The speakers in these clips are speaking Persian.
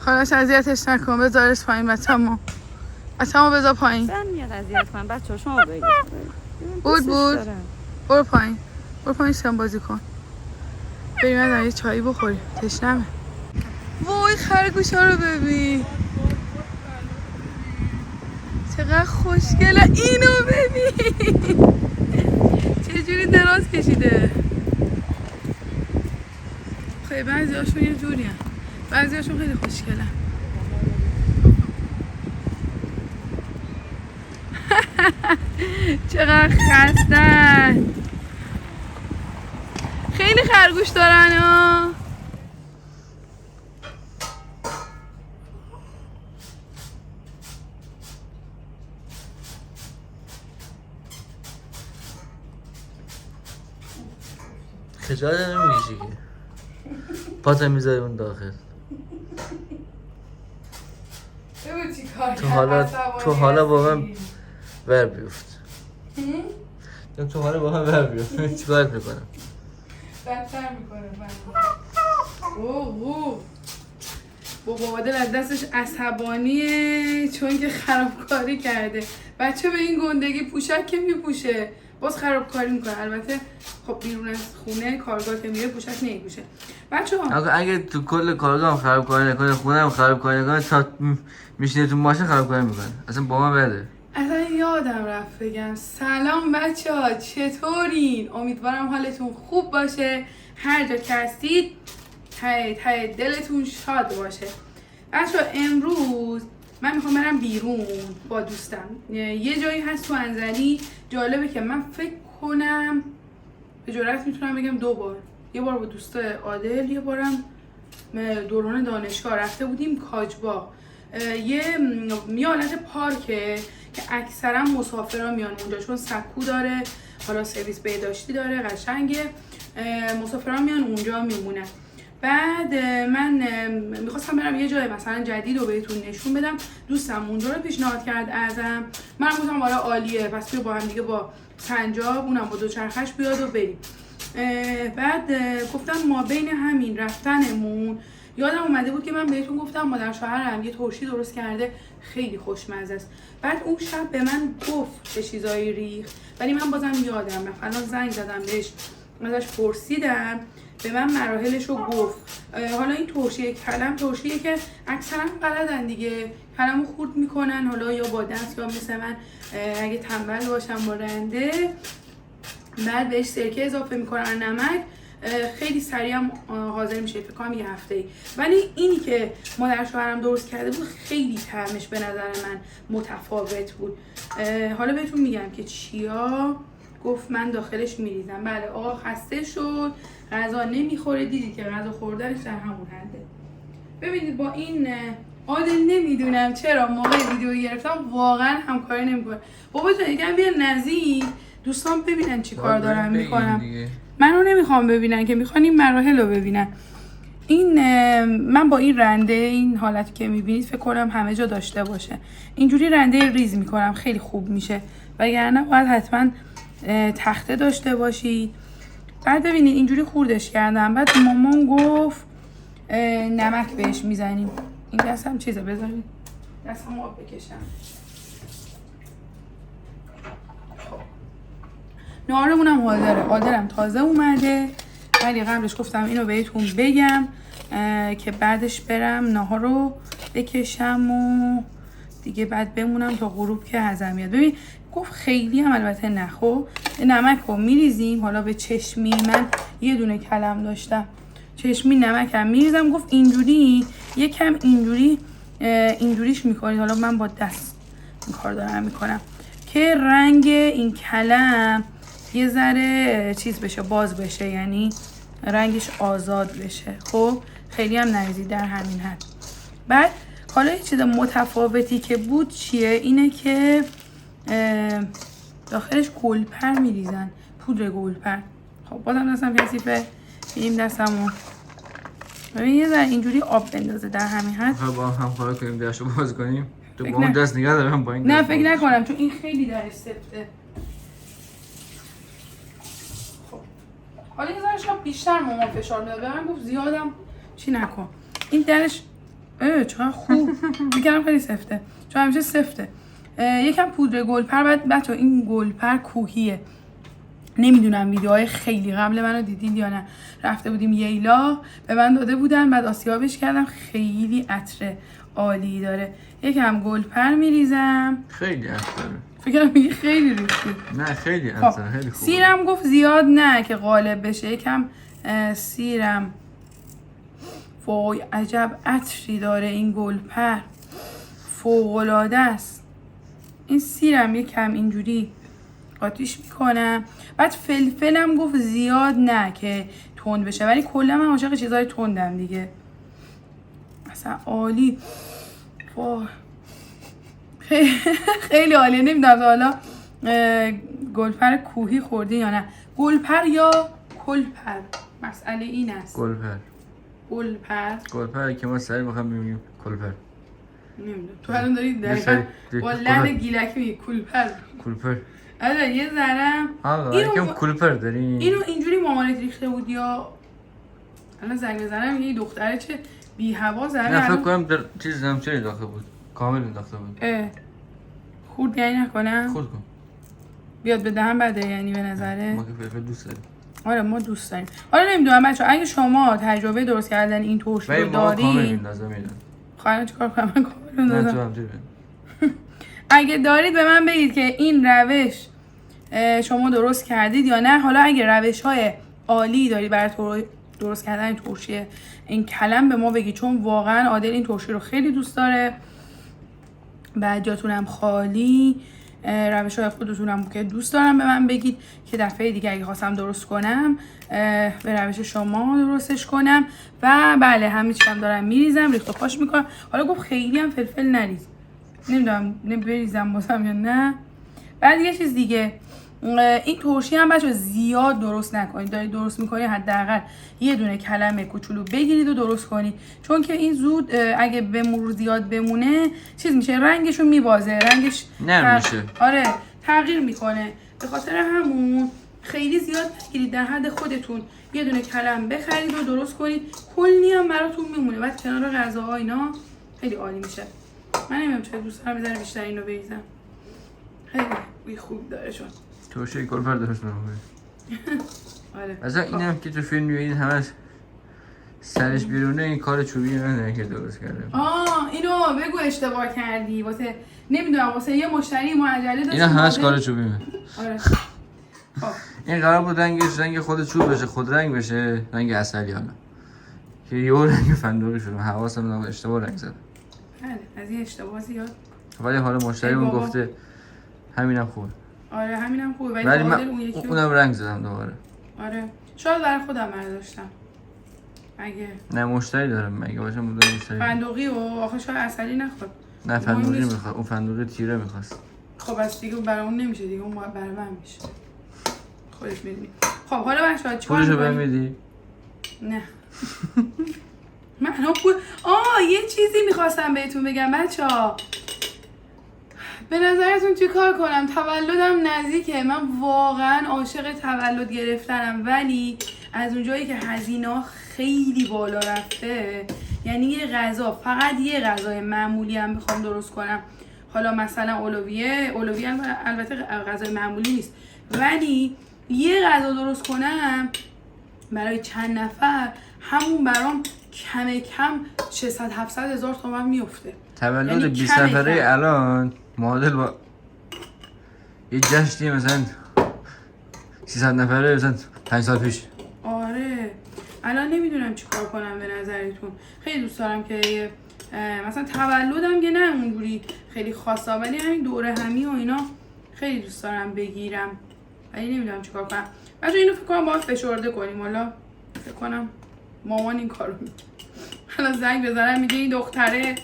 خلاص اذیتش نکن، بذارش پایین بچه‌مو بذار پایین. زن میاد اذیت کنم بچه‌ها، شما بگید. بود برو پایین شم بازی کن. بریم از یه چایی بخوریم، تشنمه. وای خرگوشا رو ببین چقدر خوشگله، اینو ببین چجوری دراز کشیده. خیلی بعضی هاشون یه جوری هن، بعضی هاشون خیلی خوشگله. چقدر خستن، خیلی خرگوش دارن ها. خجالت نمیکشی که پاتو میذاری اون داخل. تو حالا با من ور بیفت. تو حالا با من ور بیفت چیکار میکنم؟ بدتر میکنه. بابا دل از دستش عصبانیه چون که خرابکاری کرده. بچه به این گندگی پوشک که میپوشه باز خرابکاری میکنه. البته خب بیرون از خونه کارگاه که میره پوشک نمیپوشه. بچه‌ها اگه تو کل کارگاه هم خرابکاری نکنه، خونه هم خرابکاری نکنه، تا میشینه تو ماشین خرابکاری میکنه. اصلا با من بده. اصلا یادم رفت بگم سلام بچه‌ها، چطورین؟ امیدوارم حالتون خوب باشه. هر جا که هستید ته دلتون شاد باشه. بچه‌ها امروز من میخوام برم بیرون با دوستم. یه جایی هست تو انزلی جالبه که من فکر کنم به جرئت میتونم بگم 2 بار، یه بار با دوست عادل، یه بارم دوران دانشگاه رفته بودیم کاجباغ. یه حالت پارکه که اکثرا مسافرا میان اونجا چون سکو داره، حالا سرویس بهداشتی داره، قشنگه. مسافرا میان اونجا میمونن. بعد من میخواستم برم یه جای مثلا جدید رو بهتون نشون بدم. دوستم اونجا رو پیشنهاد کرد ازم، من گفتم آره عالیه، پس بیا با هم دیگه با سنجاب اونم با دوچرخش بیاد و بریم. بعد گفتم ما بین همین رفتنمون یادم اومده بود که من بهتون گفتم مادر شوهرم یه ترشی درست کرده خیلی خوشمزه است. بعد اون شب به من گفت چه چیزایی ریخت ولی من بازم یادم رفت. الان زنگ زدم بهش، ازش پرسیدم، به من مراحلش رو گفت. حالا این ترشی کلم ترشیه که اکثرا بلدن دیگه، کلمو خورد میکنن، حالا یا با دست یا مثل من اگه تنبل باشم با رنده. بعد بهش سرکه اضافه میکنن، نمک، خیلی سریع هم حاضر میشه، فکر کنم یه هفته‌ای. ولی اینی که مادر شوهرم درست کرده بود خیلی طعمش به نظر من متفاوت بود. حالا بهتون میگم که چیا گفت من داخلش میریزم. بله آقا خسته شد، غذا نمیخوره، دیدید که غذا خوردنش در همون حده. ببینید با این عادل نمیدونم چرا موقع ویدیو گرفتم واقعا همکاری نمیکنه. بابا جان یکم بیا نزدیک دوستان ببینن چی کار دارم میکنم. منو نمیخوام ببینن که میخوان این مراحل رو ببینن. این من با این رنده، این حالتی که میبینید فکر کنم همه جا داشته باشه. اینجوری رنده ریز میکنم خیلی خوب میشه، وگرنه باید حتما تخته داشته باشید. بعد ببینید اینجوری خوردش کردم. بعد مامان گفت نمک بهش میزنیم. این دستم چیزه، بذارید دستم آب بکشم. نهارمونم حاضره، عادلم تازه اومده ولی قبلش گفتم اینو بهتون بگم که بعدش برم نهار رو بکشم و دیگه بعد بمونم تا غروب که هضمیات. ببین گفت خیلی هم البته نخو، نمک رو میریزیم. حالا به چشمی من یه دونه کلم داشتم، چشمی نمک هم میریزم. گفت اینجوری یکم اینجوریش میکنید. حالا من با دست این کار دارم میکنم که رنگ این کلم یه ذره چیز بشه، باز بشه، یعنی رنگش آزاد بشه. خب خیلی هم نریزید در همین حد. بعد حالا یه چیز متفاوتی که بود چیه؟ اینه که داخلش گلپر میریزن، پودر گلپر. خب بازم دستم کثیفه، این دستمو ببین یه ذره اینجوری آب بندازه در همین حد. با هم کار کنیم درشو باز کنیم. تو با اون دست نگاه دارم با این نه فکر نکنم چون این خیلی درش سفته. خب حالا یه ذره شاید بیشتر مامان فشار میداد، به من گفت زیادم چی نکن. این درش چقدر خوب. میگم خیلی سفته، چون همیشه سفته. یکم پودر گلپر. بعد بچه این گلپر کوهیه، نمیدونم ویدیوهای خیلی قبل منو دیدین یا نه. رفته بودیم ییلا، به من داده بودن، بعد آسیابش کردم. خیلی عطر عالی داره. یکم گلپر میریزم. خیلی عطر داره. فکر کنم میگه خیلی ریختی. نه خیلی عطر، خیلی خوبه. سیرم گفت زیاد نه که غالب بشه. یکم سیرم. وای عجب عطری داره این گلپر، فوق‌العاده است. این سیرم یکم اینجوری قاطیش میکنم. بعد فلفلم گفت زیاد نه که تند بشه، ولی کلا من عاشق چیزای تندم دیگه. اصلا عالی. وای خیلی عالیه. نمیدونم حالا گلپر کوهی خوردین یا نه. گلپر یا کلپر، مسئله این است. گلپر که ما سری میخوام بگیم کلپر. نمیدونم تو الان داری دقیقا با لحن گیلکی میگی کلپر. آره یه ذرم یکم کلپر داریم. اینو اینجوری مامانت ریخته بود یا الان زنگ بزنم یه دختره چه بی هوا زره؟ نه فکر کنم در چیز نمچه داخته بود، کامل داخته بود. خورد یعنی نکنم؟ خورد کن بیاد به دهن بده یعنی به نظره؟ ما که فلفل دوست داریم. آره ما دوست داریم. آره نمیدونم بچه‌ها، اگه شما تجربه درست کردن این ترشی رو دارید خواهران چیکار کنم؟ من کامل بندازم. اگه دارید به من بگید که این روش شما درست کردید یا نه. حالا اگه روش‌های عالی داری برای درست کردن این ترشی این کلم به ما بگید، چون واقعا عادل این ترشی رو خیلی دوست داره. بعد جاتونم خالی. روش‌های خودتونم که دوست دارم به من بگید که دفعه دیگه اگه خواستم درست کنم به روش شما درستش کنم. و بله همه چیم دارم میریزم، ریخت و پاش میکنم. حالا گفت خیلی هم فلفل نریز، نمیدونم بریزم بازم یا نه. بعد یه چیز دیگه، این ترشی هم بچه زیاد درست نکنید. دارید درست میکنید حداقل یه دونه کلمه کوچولو بگیرید و درست کنید، چون که این زود اگه به مرور زیاد بمونه چیز میشه، رنگشو میبازه، رنگش نمیشه. آره تغییر میکنه. به خاطر همون خیلی زیاد نگیرید، در حد خودتون یه دونه کلم بخرید و درست کنید. کلی هم براتون میمونه، بعد کنار غذاها اینا خیلی عالی میشه. من نمیدونم چرا دوست دارم بذارم بیشتر اینو بریزم، خیلی بوی خوب داره. چون ترشی گلپر درست می‌کنه. آره. مثلا اینم که تو فیلم می‌بینید همش سرش بیرونه، این کار چوبی منه که درست کرده. اینو بگو اشتباه کردی. واسه نمیدونم واسه یه مشتری ما عجله داشتیم. اینا همش کار چوبی منه. آره. این قرار بود رنگ خود چوب بشه، خود رنگ بشه، رنگ عسلی حالا. که یه رنگ فندقی شد. حواسم نبود، اشتباه رنگ زدم. بله، از این اشتباه زیاد. ولی حالا مشتریمون گفته همینم خوبه. آره همینم خوبه، ولی من اونم رنگ زدم دوباره. آره شاید برای خودم برداشتم. اگه نه مشتری دارم، مگه باشه مشتری. فندقی و آخه شاید عسلی نخواد. نه فندقی میخواد، اون فندقی تیره میخواست. خب از دیگه برای اون نمیشه دیگه، اون برای من میشه. خودت میدونی. خب حالا بچه‌ها چیکار پولشو بهم میدی؟ نه. من یه چیزی میخواستم بهتون بگم بچه‌ها. به نظرتون چی کار کنم؟ تولدم نزدیکه، من واقعا عاشق تولد گرفتنم، ولی از اونجایی که هزینه خیلی بالا رفته، یعنی یه غذا، فقط یه غذای معمولی هم بخوام درست کنم، حالا مثلا اولویه البته غذای معمولی نیست، ولی یه غذا درست کنم برای چند نفر، همون برام کم 600-700 هزار تومان میفته. تولد یعنی 20 نفره الان معادل با یه جشنی مثلا 300 نفره مثلا 5 سال پیش. آره الان نمیدونم چی کار کنم. به نظرتون خیلی دوست دارم که مثلا تولدم که نه اونجوری خیلی خاصه، ولی همین دوره همی و اینا خیلی دوست دارم بگیرم، ولی نمیدونم چی کار کنم. بچه اینو فکر کنم باید فشرده کنیم. حالا فکر کنم مامان این کارو میکنه. حالا زنگ بزنم میگه این دختره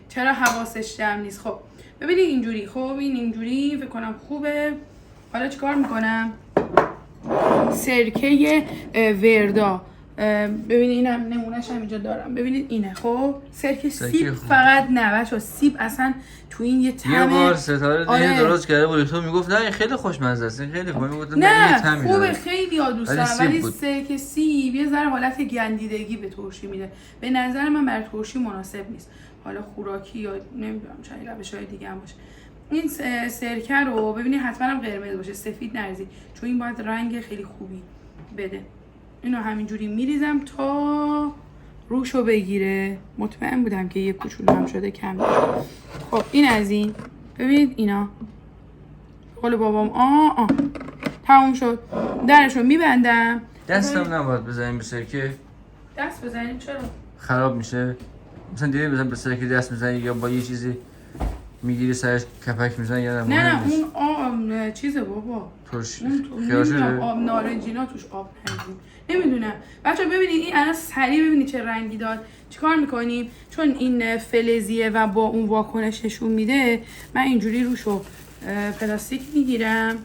چرا حواسش جمع نیست. خب ببینید اینجوری، خب این اینجوری فکر کنم خوبه. حالا چیکار میکنم؟ سرکه وردا ببینید اینم نمونهش هم اینجا دارم، ببینید اینه. خب سرکه سیب خوب. فقط نه بچه‌ها، سیب اصلا تو این یه طعم. یه بار ستاره آره. دیگه درست کرده بود تو میگفت نه این خیلی خوشمزه است، این خیلی خوبه. میگفتم نه خوبه، خیلی ها دوست دارم، ولی بود. سرکه سیب یه ذره حالت گندیدگی به ترشی میده. به نظر من برای ترشی مناسب نیست. حالا خوراکی یا نمیدونم چای روش‌های دیگه هم باشه. این سرکه رو ببینید حتما هم قرمز باشه، سفید نریزید، چون این باید رنگ خیلی خوبی بده. اینو همینجوری میریزم تا روشو بگیره. مطمئن بودم که یه کوچولو هم شده کم. خب این از این. ببینید اینا قول بابام تموم شد. درشو میبندم. دستم نباید بزنیم به سرکه. دست بزنیم چرا؟ خراب میشه. مثلا دیگه بزن به سرکه دست میزنی یا با یه چیزی میگیری سرش کپک میزنی یا نه اون چیزه بابا، توش خیار شده آب نارنجینا توش آب نمیدونم. بچه ببینید این الان سریع ببینید چه رنگی داد. چیکار میکنیم؟ چون این فلزیه و با اون واکنش نشون میده، من اینجوری روشو پلاستیک میگیرم،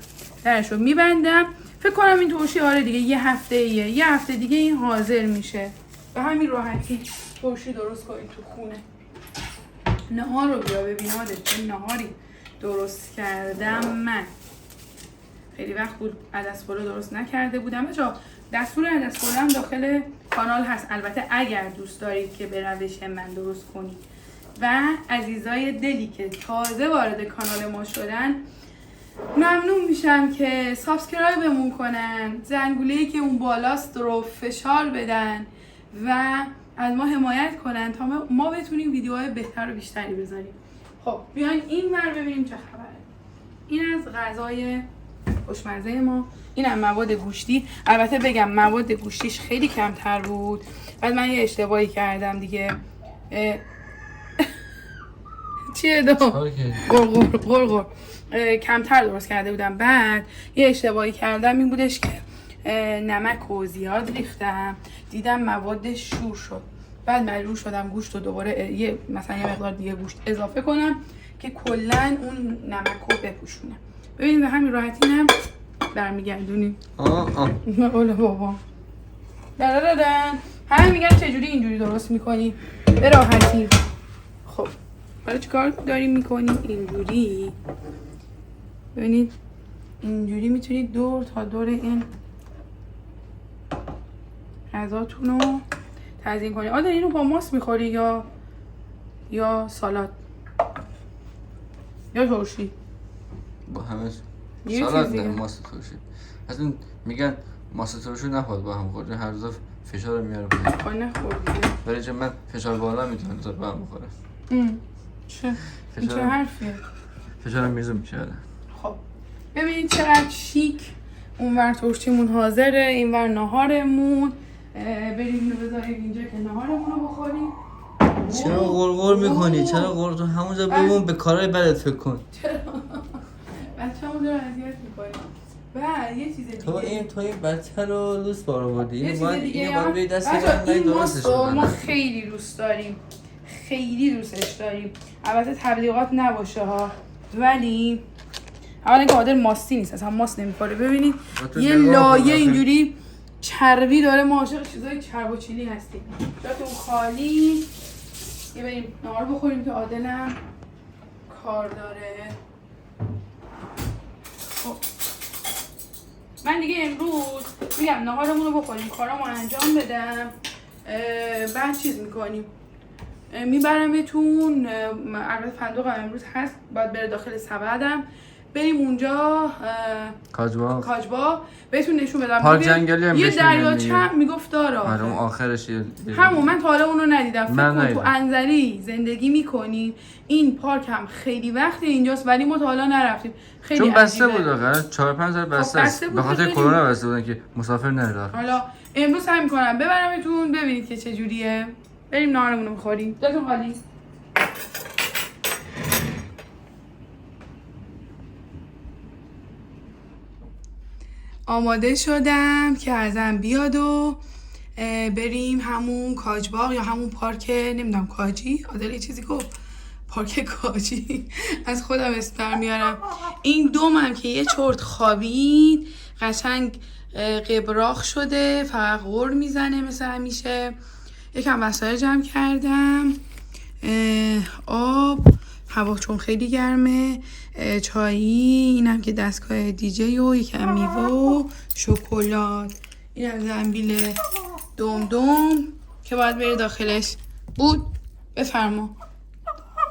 درشو میبندم. فکر کنم این ترشی آره دیگه یه هفته دیگه این حاضر میشه. به همین راحتی ترشی درست کنید تو خونه. نهار رو بیا ببین عادت، چه نهاری درست کردم من. خیلی وقت بود عدس‌پلو درست نکرده بودم. بچه‌ها دستور عدس‌پلو هم داخل کانال هست، البته اگر دوست دارید که به روش من درست کنید. و عزیزای دلی که تازه وارد کانال ما شدن، ممنون میشم که سابسکرایبمون کنن، زنگوله‌ای که اون بالاست رو فشار بدن و از ما حمایت کنن تا ما بتونیم ویدیوهای بهتر و بیشتری بذاریم. خب بیاین این ور ببینیم چه خبره. این از غذای خوشمزه ما. اینم مواد گوشتی. البته بگم مواد گوشتیش خیلی کمتر بود، بعد من یه اشتباهی کردم دیگه. چیه دو؟ غرغر کمتر درست کرده بودم. بعد یه اشتباهی کردم، این بودش که نمک رو زیاد ریختم، دیدم موادش شور شد. بعد مجبور شدم گوشت رو دوباره مثلا یه مقدار دیگه گوشت اضافه کنم که کلا اون نمک رو بپوشونه. ببینید به همین راحتی هم برمیگردونیم. اولا بابا دادن همه میگن چجوری اینجوری درست میکنی به راحتی. خب حالا چیکار داریم میکنیم؟ اینجوری ببینید، اینجوری میتونید دور تا دور این غذاتون رو تزیین کنید. آدم اینو با ماست میخوری یا سالاد یا ترشی؟ با همه سالاد نه، ماست ترشی. اصلا میگن ماست ترشی نخواد با هم خورده، هر روز فشار میاره پایین. خب نخوردی. برای چه من فشار بالا میتونم تا با هم بخوره. چه حرفیه؟ فشارم میزون میشه. خب ببینید چقدر شیک. اونور ترشیمون حاضره، اینور ناهارمون. بریم اینو بذاریم اینجا که ناهارمون رو بخوریم. چرا غرغر میکنی؟ چرا غرغر؟ تو همونجا بمون، به کارهای بدت فکر کن. چرا؟ بچه‌مون داره اذیت می‌کنه. بعد یه چیز دیگه. تو این بچه رو لوس بار آوردی. یه چیز دیگه باید به دست این درستش ما خیلی دوست داریم. خیلی دوستش داریم. البته تبلیغات نباشه ها. ولی اولا که عادل ماستی نیست، اصلا ماست نمی‌خوره. ببینید یه لایه اینجوری چربی داره. ما عاشق چیزای چرب و چینی هستیم. جاتون خالی. یه بریم نهار بخوریم که عادلم کار داره. خب من دیگه امروز میگم نهارمون رو بخوریم، کارامو انجام بدم، بعد چیز میکنیم، میبرمتون. البته فندق امروز هست، باید بره داخل سبدم، بریم اونجا کاجبا بهتون نشون بدم. پارک جنگلی هم یه دریاچه میگفت داره. آره اون آخرش همون من تا حالا اونو ندیدم. فکر کن تو انزلی زندگی میکنیم، این پارک هم خیلی وقت اینجاست ولی ما تا حالا نرفتیم. خیلی چون بسته بود آخه 4-5 سال بسته است. به خاطر کرونا بسته بودن که مسافر نره. حالا امروز سعی میکنم ببرمتون ببینید که چه جوریه. بریم نهارمون رو بخوریم. جاتون خالی. آماده شدم که ازم بیاد و بریم همون کاجباغ یا همون پارک نمیدونم کاجی. عادل یه چیزی گفت پارک کاجی. از خودم اسم در میارم. این دومم که یه چرت خوابید قشنگ قبراق شده، فقط غر میزنه مثل همیشه. یکم وسایل جمع کردم، آب، هوا چون خیلی گرمه، چایی، اینم که دستگاه دیجی و یکم میوه و شکلات، اینم زنبیل دمدم که باید بره داخلش. بود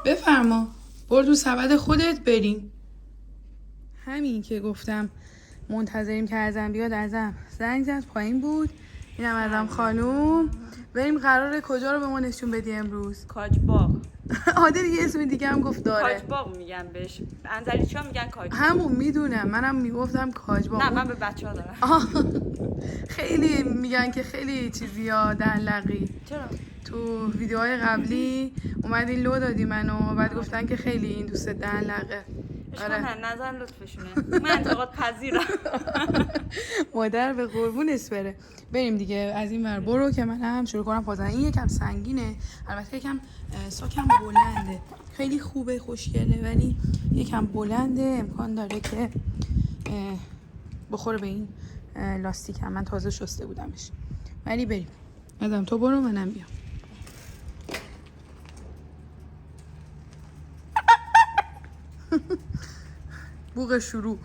بفرما برو تو سبد خودت بریم. همین که گفتم منتظریم که ازم بیاد، ازم زنگ زد، پایین بود. اینم ازم خانوم. بریم قراره کجا رو به ما نشون بدی امروز؟ کاجباغ. عادل یه اسم دیگه هم گفت داره. کاجباغ میگن بهش. انزلیچی‌ها میگن کاجباغ. همون میدونم، منم میگفتم کاجباغ. نه من به بچه‌ها دارم. خیلی میگن که خیلی چیزیا دلقی. چرا؟ تو ویدیوهای قبلی اومدین لو دادی منو، بعد گفتن که خیلی این دوست دلقه. آره نظر لطفشونه. من انتقاد پذیرم. مادر به قربونش بره. بریم دیگه از این ور برو که من هم شروع کنم پازن. این یکم سنگینه، البته یکم ساکم بلنده، خیلی خوبه، خوشگله، ولی یکم بلنده، امکان داره که بخوره به این لاستیک. هم من تازه شسته بودمش، ولی بریم. ازم تو برو منم بیام. بوق شروع.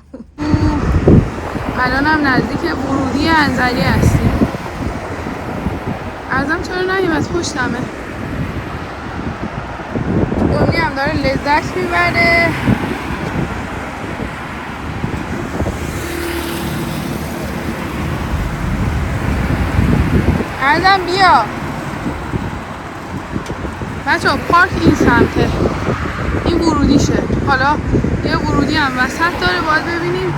الان هم نزدیک ورودی انزلی هستیم. ازم چرا نهیم؟ از پشتمه. دومی هم داره لذت میبره. ازم بیا بچه ها. پارک این سمته، این ورودیشه. حالا یه ورودی هم وسط داره، باید ببینیم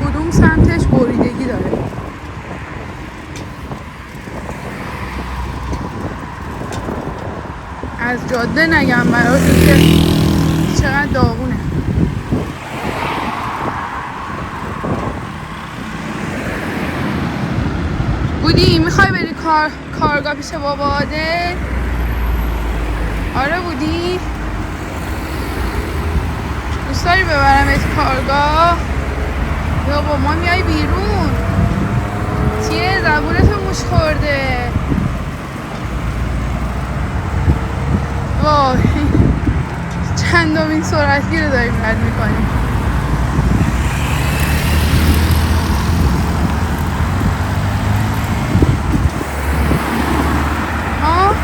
کدوم سمتش بریدگی داره. از جاده نگم برای که چقدر داغونه. بودی میخوای بری کارگاه پیش بابا عادل؟ آره بودی؟ دوست داری ببرمت کارگاه؟ یا با ما میای بیرون؟ چیه زبونتو موش خورده؟ وای چندمین سرعتگیر رو داریم رد میکنیم. ها؟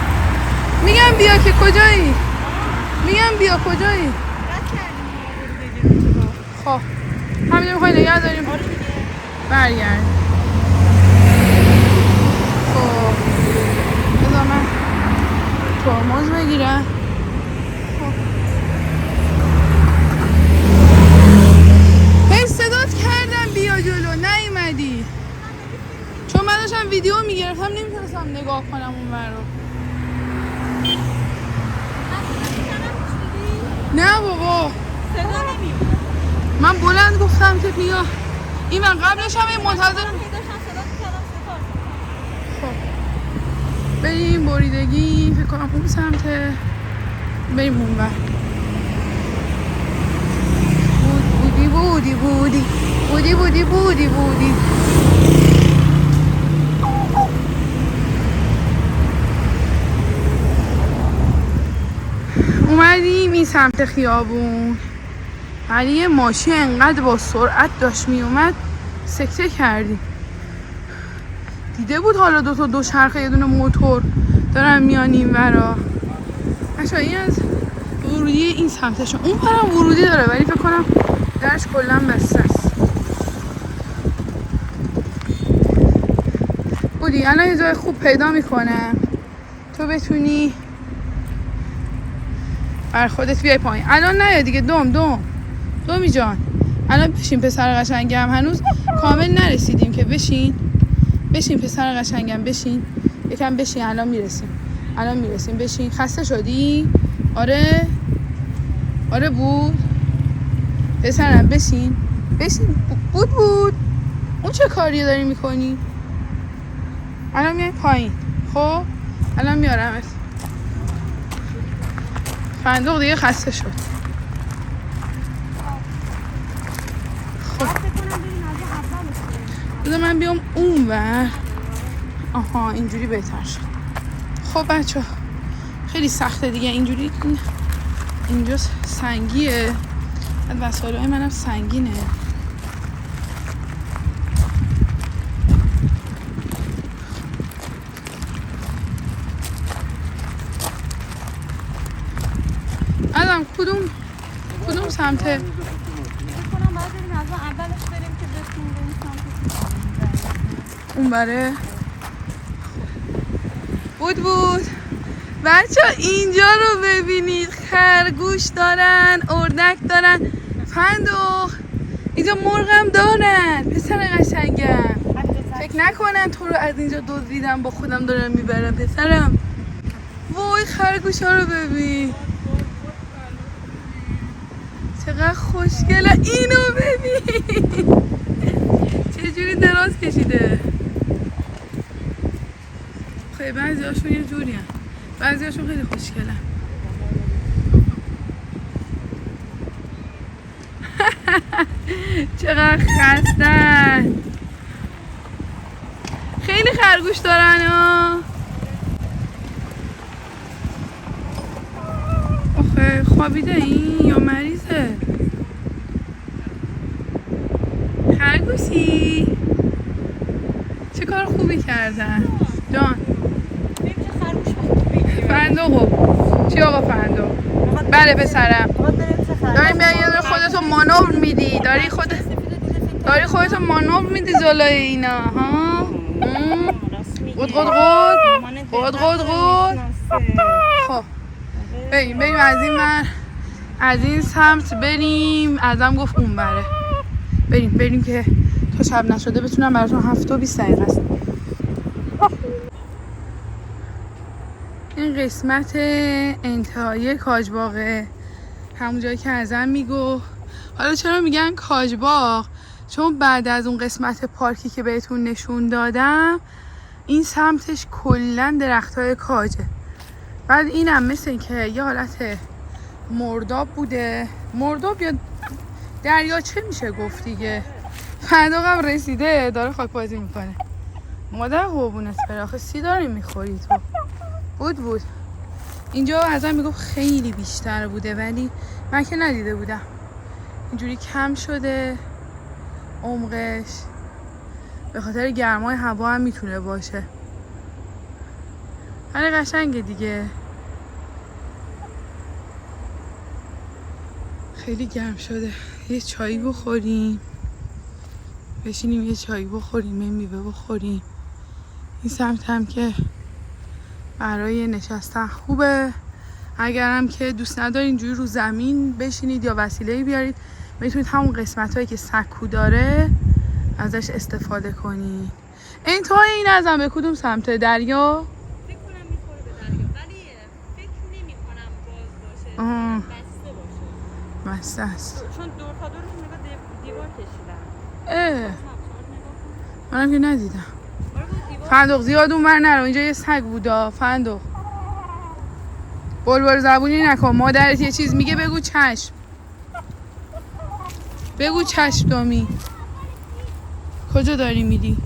میگم بیا که کجایی؟ میگم بیا کجایی؟ خب همینو میخوایی نگه داریم برگرد. خب بذار من ترمز بگیرم. هی صدات کردم بیا جلو، نیومدی. چون من داشتم ویدیو میگرفتم نمیتونستم نگاه کنم اون ور رو. نه بابا صدا نمیاد. من بلند گفتم که بیا. این من قبلش هم این منتظرم. خب بریم بریدگی، فکر کنم اون سمته. بریم اون ور. بودی اومدیم این سمت خیابون، ولی یه ماشین انقدر با سرعت داشت می اومد سکته کردیم. دیده بود حالا دو چرخه یه دونه موتور دارن میان این ورا. بچه‌ها این از ورودی این سمتشون. اون پرم ورودی داره ولی فکر کنم درش کلا بسته است. بودی الان یه جای خوب پیدا میکنم تو بتونی بر خودت بیای پایین. الان نه دیگه. دومی جان الان بشین پسر قشنگم، هنوز کامل نرسیدیم که. بشین پسر قشنگم، بشین یکم بشین. الان میرسیم. بشین. خسته شدی؟ آره بود پسرم. بشین بود. اون چه کاری داری میکنی؟ الان میای پایین. خب الان میارمت. فندق دیگه خسته شد. خب بذار من بیام اون ور. آها اینجوری بهتر شد. خب بچه خیلی سخته دیگه اینجوری. اینجا سنگیه، وسایل‌های منم سنگینه. ازم کدوم سمته؟ بکنم باید بریم از اولش بریم که بتونیم بریم سمت اون بره بود بچه اینجا رو ببینید. خرگوش دارن، اردک دارن، فندق. اینجا مرغم دارن. پسر قشنگم، فکر نکنن تو رو از اینجا دزدیدم با خودم دارم میبرم. پسرم وای خرگوش ها رو ببین چقدر خوشگله. اینو ببین چجوری دراز کشیده. خیلی بعضی هاشون یه جوری هن. بعضی هاشون خیلی خوشگله. چقدر خستن. خیلی خرگوش دارن ها. آخه خوابیده این یا مریضه؟ خرگوشی چه کار خوبی کردن جان. فندقو چی آقا فندق؟ بله پسرم داریم بیا یه داره خودتو مانور میدی. داری خودتو مانور میدی جلوی اینا ها. قد خب بریم از این از این سمت بریم. ازم گفت اون بره. بریم که تا شب نشده بتونم براتون 7 و 20 دقیقه است. این قسمت انتهایی کاجباغه، همون جایی که ازم میگو. حالا چرا میگن کاجباغ؟ چون بعد از اون قسمت پارکی که بهتون نشون دادم این سمتش کلا درختای کاجه. بعد اینم مثل این که یه حالت مرداب بوده. مرداب یا دریاچه میشه گفت دیگه. فندقم رسیده داره خاک بازی میکنه. مادر قربونت بره آخه سی داری میخوری تو. بود اینجا ازم میگفت خیلی بیشتر بوده ولی من که ندیده بودم. اینجوری کم شده عمقش. به خاطر گرمای هوا هم میتونه باشه. ولی قشنگه دیگه. خیلی گرم شده. یه چایی بخوریم، بشینیم یه چایی بخوریم، یه میوه بخوریم. این سمت هم که برای نشستن خوبه. اگرم که دوست ندارین اینجوری رو زمین بشینید یا وسیله‌ای بیارید، میتونید همون قسمت‌هایی که سکو داره ازش استفاده کنید. انتهای این ازم به کدوم سمت؟ دریا؟ فکر کنم میخوره به دریا ولی فکر نمی‌کنم باز باشه. بسته باشه. بسته است. چون دور تا دورش نگاه دیوار کشیدن. منم که ندیدم. فندق زیاد اونور نرو. اینجا یه سگ بودا. فندق بلبل زبونی نکن. مادرت یه چیز میگه بگو چشم. بگو چشم دامی. کجا داری میری؟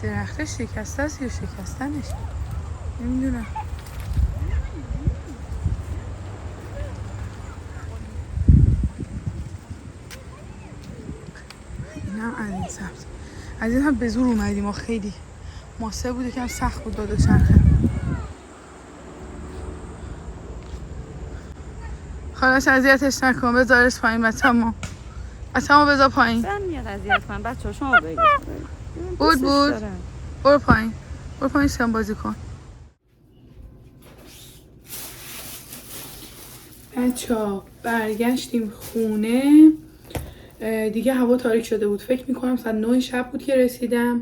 درختش شکسته است یا شکستنش؟ نمیدونم. اینم از این سمت. از این هم به زور اومدیم. ما خیلی ماسه بود یکم سخت بود داد و چرخه. خلاص اذیتش نکن. بذارش پایین بچه‌مو. بچه‌مو بذار پایین. من میاد اذیت کنم بچه‌ها. شما بگید. بود برو پایین شم بازی کن. بچه‌ها برگشتیم خونه دیگه. هوا تاریک شده بود. فکر میکنم ساعت 9 شب بود که رسیدم.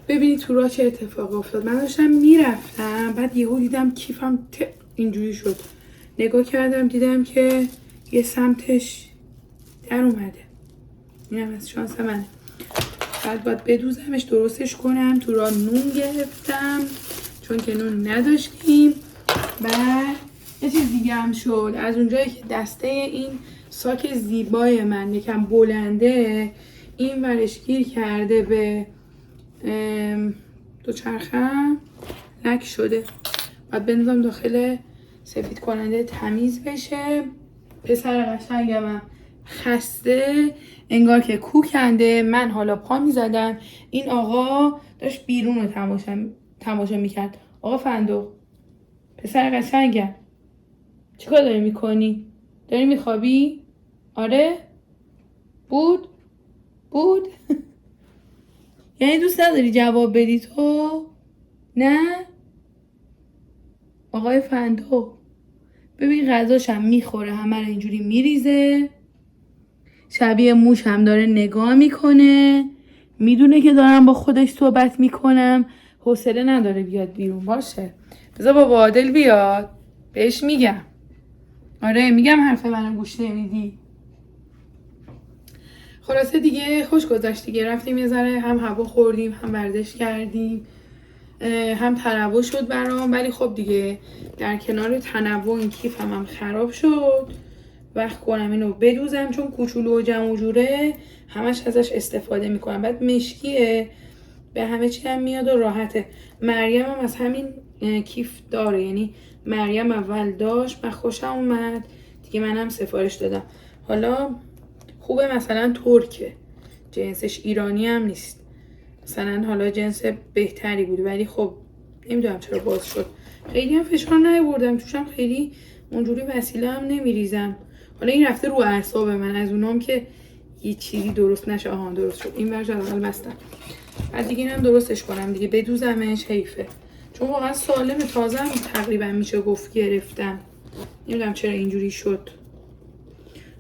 ببینید تو راه چه اتفاقی افتاد. من داشتم میرفتم بعد یهو دیدم کیفم اینجوری شد. نگاه کردم دیدم که یه سمتش در اومده. اینم از شانس منه. بعد باید بدوزمش درستش کنم. تو راه نون گرفتم چون که نون نداشتیم. بعد یه چیز دیگه هم شد. از اونجایی که دسته این ساک زیبای من یکم بلنده، این ورش گیر کرده به دوچرخم، لک شده. بعد بندازم داخل سفید کننده تمیز بشه. پسر قشنگم خسته، انگار که کو کنده. من حالا پا میزدم، این آقا داشت بیرون رو تماشا میکرد. آقا فندق، پسر قشنگم، چیکار داری میکنی؟ داری میخوابی؟ آره؟ بود؟ یعنی دوست نداری جواب بدی تو؟ نه؟ آقای فندق، ببین غذاشم میخوره، همه رو اینجوری میریزه، شبیه موش هم داره نگاه میکنه، میدونه که دارم با خودش صحبت میکنم، حوصله نداره بیاد بیرون. باشه بذار بابا عادل بیاد بهش میگم. آره میگم حرف منو گوش نمیدی. خلاصه دیگه خوش گذشت دیگه. رفتیم یه ذره هم هوا خوردیم، هم ورزش کردیم، هم تنوع شد برام. ولی خب دیگه در کنار تنوع این کیفم هم خراب شد. وقت کنم اینو بدوزم، چون کوچولو و جمع و جوره همش ازش استفاده میکنم. بعد مشکیه، به همه چی هم میاد و راحته. مریم هم از همین کیف داره، یعنی مریم اول داشت، من خوشم اومد دیگه، منم سفارش دادم. حالا خوبه مثلا ترکه، جنسش ایرانی هم نیست، مثلا حالا جنس بهتری بود، ولی خب نمیدونم چرا باز شد. خیلی هم فشار نیاوردم توشم، خیلی اونجوری وسیله هم نمیریزم. حالا این رفته رو اعصاب من، از اونام که یه چیزی درست نشه. آها درست شد، این ورش اول بستم. بعد دیگه اینم درستش کنم دیگه، بدوزمش، حیفه چون واقعا سالم تازه هم تقریبا میشه گفت گرفتم. نمیدونم چرا اینجوری شد.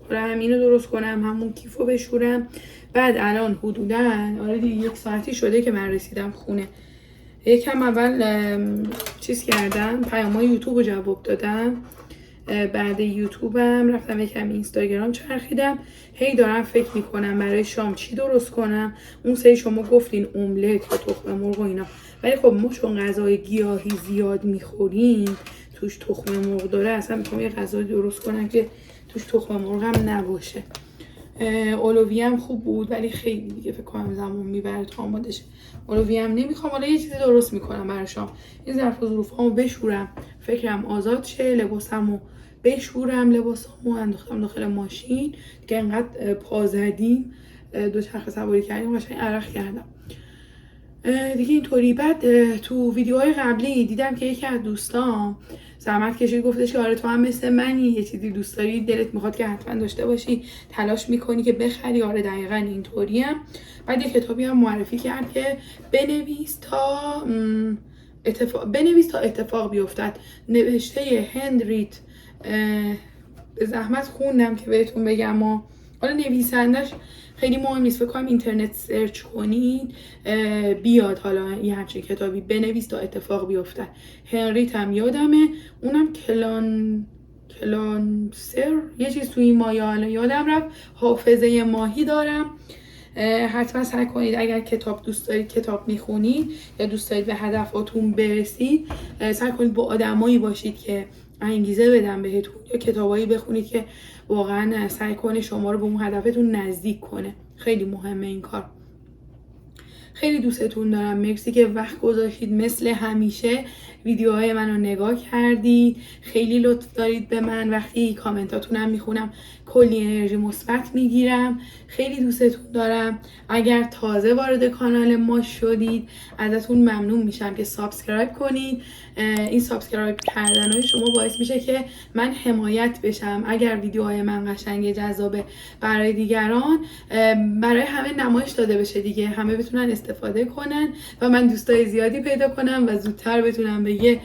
حالا هم اینو درست کنم، همون کیفو بشورم. بعد الان حدوداً آره دیگه 1 ساعتی شده که من رسیدم خونه. یکم اول چیز کردم، پیام‌های یوتیوب رو جواب دادم. بعد یوتیوبم رفتم یکم اینستاگرام چرخیدم. هی دارم فکر میکنم برای شام چی درست کنم. اون سری شما گفتین املت یا تخم مرغ و اینا، ولی خب ما چون غذای گیاهی زیاد میخوریم توش تخم مرغ داره، اصلا میخوام یه غذای درست کنم که توش تخم مرغ هم نباشه. اولویه هم خوب بود ولی خیلی دیگه فکر کنم زمان میبره تا آماده شه. اولویه هم نمیخوام، حالا یه چیزی درست میکنم برای شام. این ظرف و ظروفامو بشورم، فکرم آزاد شه، لباسمو بشورم، لباسامو انداختم داخل ماشین دیگه. انقدر پا زدیم، دوچرخه سواری کردیم، قشنگ عرق کردم دیگه اینطوری. بعد تو ویدیوهای قبلی دیدم که یکی از دوستان زحمت کشید، گفتش که آره تو هم مثل منی، یه چیزی دوست داری، دلت میخواد که حتما داشته باشی، تلاش میکنی که بخری. آره دقیقاً اینطوریم. بعد یه کتابی هم معرفی کرد که بنویس تا اتفاق بیفتد، نوشته هنریت. به زحمت خوندم که بهتون بگم. حالا نویسندش خیلی مهم نیست، فکر کنم اینترنت سرچ کنید بیاد حالا یه همچین کتابی، بنویس تا اتفاق بیفته. هنریت هم یادمه، اونم کلانسر یه چیز توی این مایه، حالا یادم رفت. حافظه ماهی دارم. حتما سعی کنید اگر کتاب دوست دارید، کتاب میخونید یا دوست دارید به هدفاتون برسید، سعی کنید با آدمایی باشید که انگیزه بدن بهتون، یا کتابایی بخونید که واقعا سعی کنه شما رو به اون هدفتون نزدیک کنه. خیلی مهمه این کار. خیلی دوستتون دارم. مرسی که وقت گذاشتید، مثل همیشه ویدیوهای منو نگاه کردید. خیلی لطف دارید به من، وقتی کامنتاتونم میخونم کلی انرژی مثبت میگیرم. خیلی دوستتون دارم. اگر تازه وارد کانال ما شدید ازتون ممنون میشم که سابسکرایب کنید. این سابسکرایب کردنهای شما باعث میشه که من حمایت بشم. اگر ویدیوهای من قشنگ جذابه برای دیگران، برای همه نمایش داده بشه دیگه، همه بتونن استفاده کنن و من دوستای زیادی پیدا کنم و زودتر بتونم به یه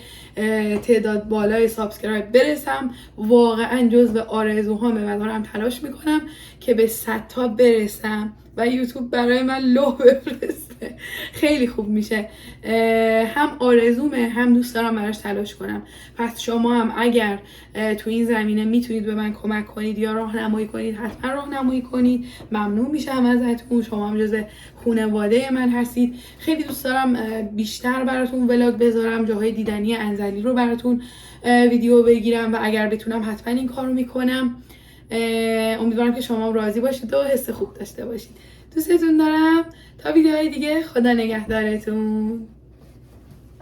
تعداد بالای سابسکرایب برسم. واقعا جزو آرزوهامه و دارم تلاش میکنم که به 100 تا برسم و یوتیوب برای من لو بفرسته. خیلی خوب میشه. هم آرزومه، هم دوست دارم براش تلاش کنم. پس شما هم اگر تو این زمینه میتونید به من کمک کنید یا راهنمایی کنید، حتما راهنمایی کنید. ممنون میشم ازتون. شما هم جزو خانواده من هستید. خیلی دوست دارم بیشتر براتون ولاگ بذارم، جاهای دیدنی انزلی رو براتون ویدیو بگیرم و اگر بتونم حتما این کارو میکنم. امیدوارم که شما راضی باشید و حس خوب داشته باشید. دوستتون دارم. تا ویدیوهای دیگه، خدا نگهدارتون.